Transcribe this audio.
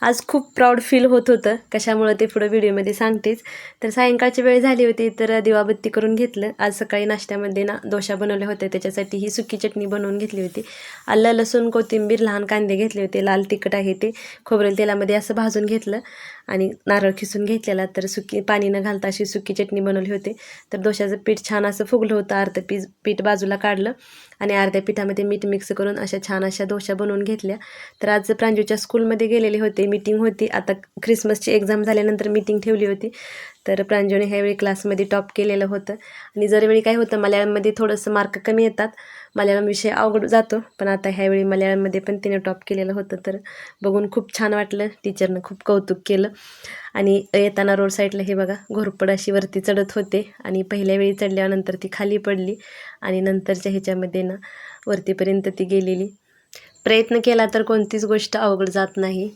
आज खूप proud feel होत होतं, कशामुळं ते पुढं व्हिडिओमध्ये सांगतेच. तर सायंकाळची वेळ झाली होती, तर दिवाबत्ती करून घेतलं. आज सकाळी नाश्त्यामध्ये ना डोसा बनवले होते, त्याच्यासाठी ही सुकी चटणी बनवून घेतली होती. आलं, लसूण, कोथिंबीर, लहान कांदे घेतले होते, लाल तिखट आहे ते खोबरेल तेलामध्ये असं भाजून घेतलं आणि नारळ खिसून घेतलेला. तर सुकी पाणी न घालता अशी सुकी चटणी बनवली होती. तर डोशाचं पीठ छान असं फुगलं होतं, अर्धं पीठ बाजूला काढलं आणि अर्ध्या पिठामध्ये मीठ मिक्स करून अशा छान अशा डोशा बनवून घेतल्या. तर आज प्रांजूच्या स्कूलमध्ये गेलेले होते, मीटिंग होती. आता ख्रिसमसची एक्झाम झाल्यानंतर मीटिंग ठेवली होती. तर प्रांजूने ह्यावेळी क्लासमध्ये टॉप केलेलं होतं. आणि दरवेळी काय होतं, मल्याळममध्ये थोडंसं मार्क कमी येतात, मल्याळम विषय अवघड जातो, पण आता ह्यावेळी मल्याळममध्ये पण तिने टॉप केलेलं होतं. तर बघून खूप छान वाटलं, टीचरनं खूप कौतुक केलं. आणि येताना रोड साईडला हे बघा घोरपड अशी वरती चढत होते आणि पहिल्या वेळी चढल्यानंतर ती खाली पडली आणि नंतरच्या ह्याच्यामध्ये ना वरतीपर्यंत ती गेलेली. प्रयत्न केला तर कोणतीच गोष्ट अवघड जात नाही.